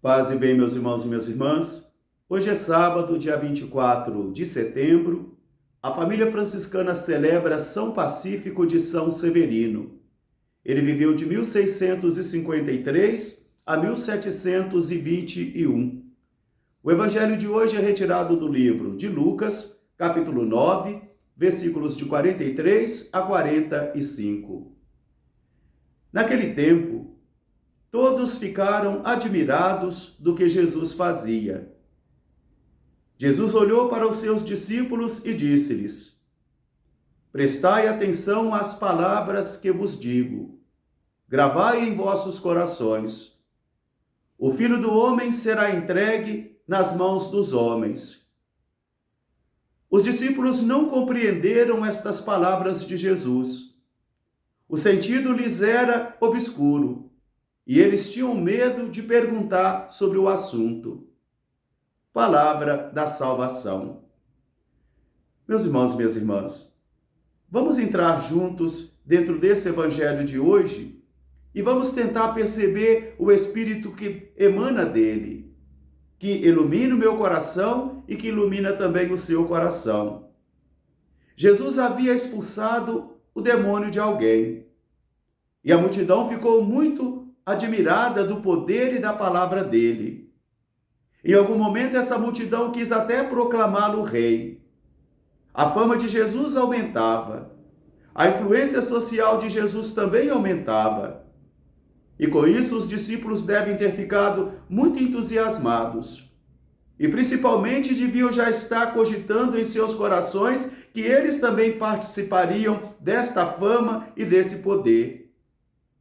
Paz e bem, meus irmãos e minhas irmãs. Hoje é sábado, dia 24 de setembro. A família franciscana celebra São Pacífico de São Severino. Ele viveu de 1653 a 1721. O evangelho de hoje é retirado do livro de Lucas, capítulo 9, versículos de 43 a 45. Naquele tempo, todos ficaram admirados do que Jesus fazia. Jesus olhou para os seus discípulos e disse-lhes: Prestai atenção às palavras que vos digo. Gravai em vossos corações. O Filho do Homem será entregue nas mãos dos homens. Os discípulos não compreenderam estas palavras de Jesus. O sentido lhes era obscuro. E eles tinham medo de perguntar sobre o assunto. Palavra da salvação. Meus irmãos e minhas irmãs, vamos entrar juntos dentro desse evangelho de hoje e vamos tentar perceber o Espírito que emana dele, que ilumina o meu coração e que ilumina também o seu coração. Jesus havia expulsado o demônio de alguém e a multidão ficou muito admirada do poder e da palavra dele. Em algum momento, essa multidão quis até proclamá-lo rei. A fama de Jesus aumentava. A influência social de Jesus também aumentava. E com isso, os discípulos devem ter ficado muito entusiasmados. E principalmente deviam já estar cogitando em seus corações que eles também participariam desta fama e desse poder.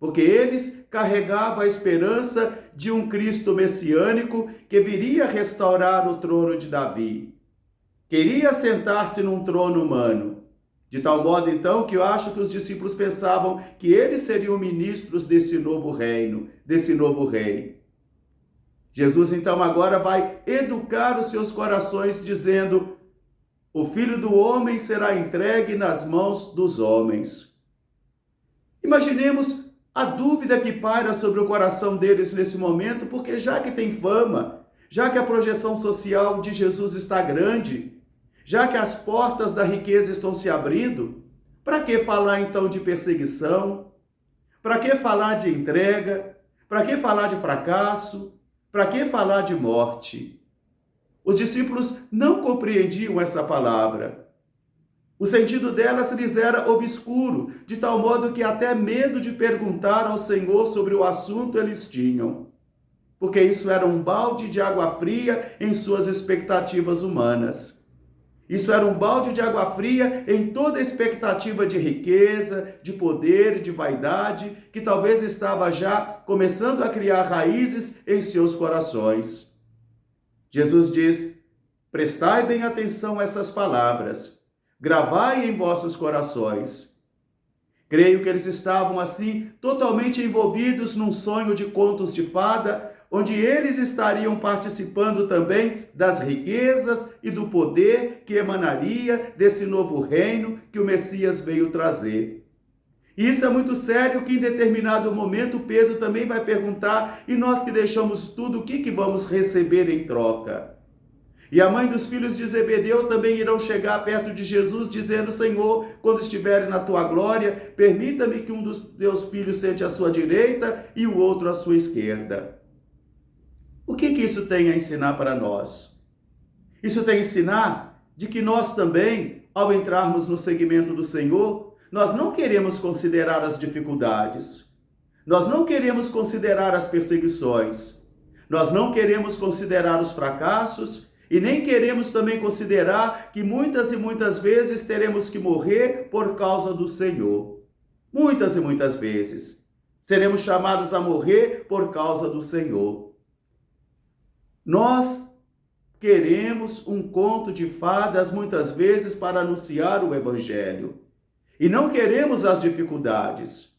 Porque eles carregavam a esperança de um Cristo messiânico que viria restaurar o trono de Davi. Queria sentar-se num trono humano. De tal modo, então, que eu acho que os discípulos pensavam que eles seriam ministros desse novo reino, desse novo rei. Jesus, então, agora vai educar os seus corações, dizendo: o Filho do Homem será entregue nas mãos dos homens. Imaginemos a dúvida que paira sobre o coração deles nesse momento, porque já que tem fama, já que a projeção social de Jesus está grande, já que as portas da riqueza estão se abrindo, para que falar então de perseguição? Para que falar de entrega? Para que falar de fracasso? Para que falar de morte? Os discípulos não compreendiam essa palavra. O sentido delas lhes era obscuro, de tal modo que até medo de perguntar ao Senhor sobre o assunto eles tinham, porque isso era um balde de água fria em suas expectativas humanas. Isso era um balde de água fria em toda a expectativa de riqueza, de poder e de vaidade, que talvez estava já começando a criar raízes em seus corações. Jesus diz: prestai bem atenção a essas palavras. Gravai em vossos corações. Creio que eles estavam assim totalmente envolvidos num sonho de contos de fada, onde eles estariam participando também das riquezas e do poder que emanaria desse novo reino que o Messias veio trazer. E isso é muito sério, que em determinado momento Pedro também vai perguntar: e nós que deixamos tudo, o que vamos receber em troca? E a mãe dos filhos de Zebedeu também irão chegar perto de Jesus, dizendo: Senhor, quando estiveres na tua glória, permita-me que um dos teus filhos sente à sua direita e o outro à sua esquerda. O que isso tem a ensinar para nós? Isso tem a ensinar de que nós também, ao entrarmos no seguimento do Senhor, nós não queremos considerar as dificuldades, nós não queremos considerar as perseguições, nós não queremos considerar os fracassos, e nem queremos também considerar que muitas e muitas vezes teremos que morrer por causa do Senhor. Muitas e muitas vezes seremos chamados a morrer por causa do Senhor. Nós queremos um conto de fadas muitas vezes para anunciar o Evangelho. E não queremos as dificuldades.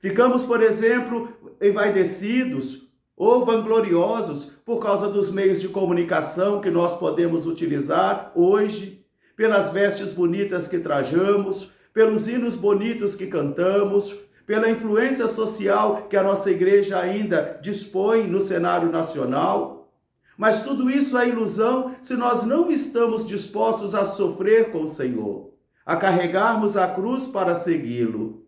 Ficamos, por exemplo, envaidecidos ou vangloriosos por causa dos meios de comunicação que nós podemos utilizar hoje, pelas vestes bonitas que trajamos, pelos hinos bonitos que cantamos, pela influência social que a nossa igreja ainda dispõe no cenário nacional. Mas tudo isso é ilusão se nós não estamos dispostos a sofrer com o Senhor, a carregarmos a cruz para segui-lo.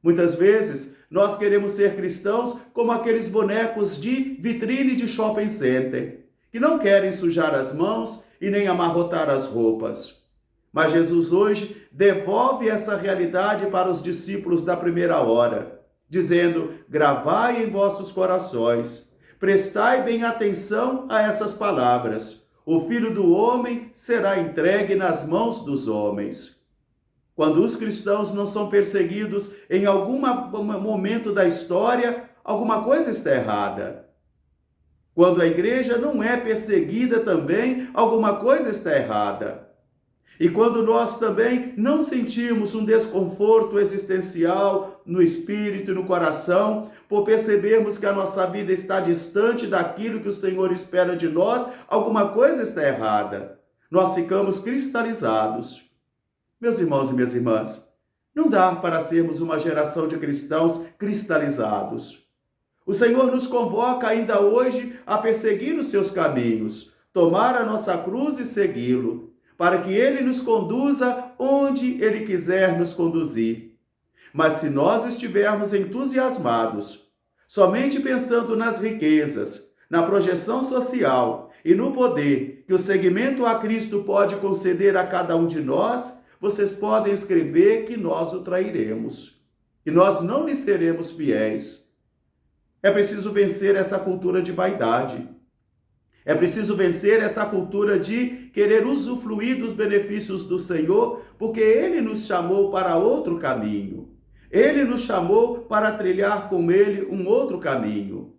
Muitas vezes, nós queremos ser cristãos como aqueles bonecos de vitrine de shopping center, que não querem sujar as mãos e nem amarrotar as roupas. Mas Jesus hoje devolve essa realidade para os discípulos da primeira hora, dizendo: gravai em vossos corações, prestai bem atenção a essas palavras. O Filho do Homem será entregue nas mãos dos homens. Quando os cristãos não são perseguidos em algum momento da história, alguma coisa está errada. Quando a igreja não é perseguida também, alguma coisa está errada. E quando nós também não sentimos um desconforto existencial no espírito e no coração, por percebermos que a nossa vida está distante daquilo que o Senhor espera de nós, alguma coisa está errada. Nós ficamos cristalizados. Meus irmãos e minhas irmãs, não dá para sermos uma geração de cristãos cristalizados. O Senhor nos convoca ainda hoje a perseguir os seus caminhos, tomar a nossa cruz e segui-lo, para que Ele nos conduza onde Ele quiser nos conduzir. Mas se nós estivermos entusiasmados, somente pensando nas riquezas, na projeção social e no poder que o seguimento a Cristo pode conceder a cada um de nós, vocês podem escrever que nós o trairemos, que nós não lhe seremos fiéis. É preciso vencer essa cultura de vaidade. É preciso vencer essa cultura de querer usufruir dos benefícios do Senhor, porque Ele nos chamou para outro caminho. Ele nos chamou para trilhar com Ele um outro caminho.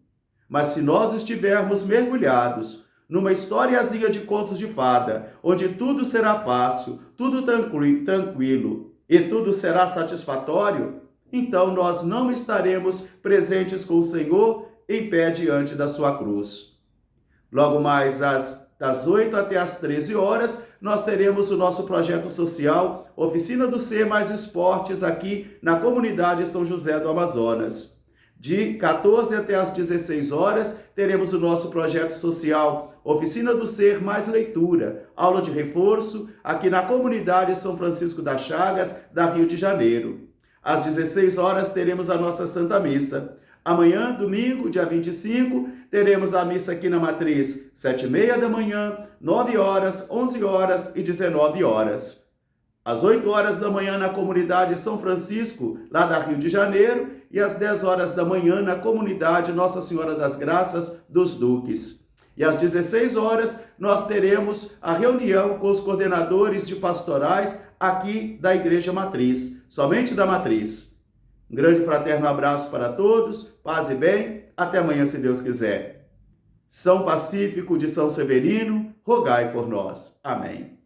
Mas se nós estivermos mergulhados numa historiazinha de contos de fada, onde tudo será fácil, tudo tranquilo e tudo será satisfatório, então nós não estaremos presentes com o Senhor em pé diante da sua cruz. Logo mais das 8 até as 13 horas, nós teremos o nosso projeto social Oficina do Ser Mais Esportes aqui na comunidade São José do Amazonas. De 14 até as 16 horas, teremos o nosso projeto social Oficina do Ser Mais Leitura, aula de reforço, aqui na comunidade São Francisco das Chagas, da Rio de Janeiro. Às 16 horas, teremos a nossa Santa Missa. Amanhã, domingo, dia 25, teremos a missa aqui na Matriz, 7h30 da manhã, 9 horas, 11 horas e 19 horas. Às 8 horas da manhã na comunidade São Francisco, lá da Rio de Janeiro, e às 10 horas da manhã na comunidade Nossa Senhora das Graças dos Duques. E às 16 horas nós teremos a reunião com os coordenadores de pastorais aqui da Igreja Matriz, somente da Matriz. Um grande fraterno abraço para todos, paz e bem, até amanhã se Deus quiser. São Pacífico de São Severino, rogai por nós. Amém.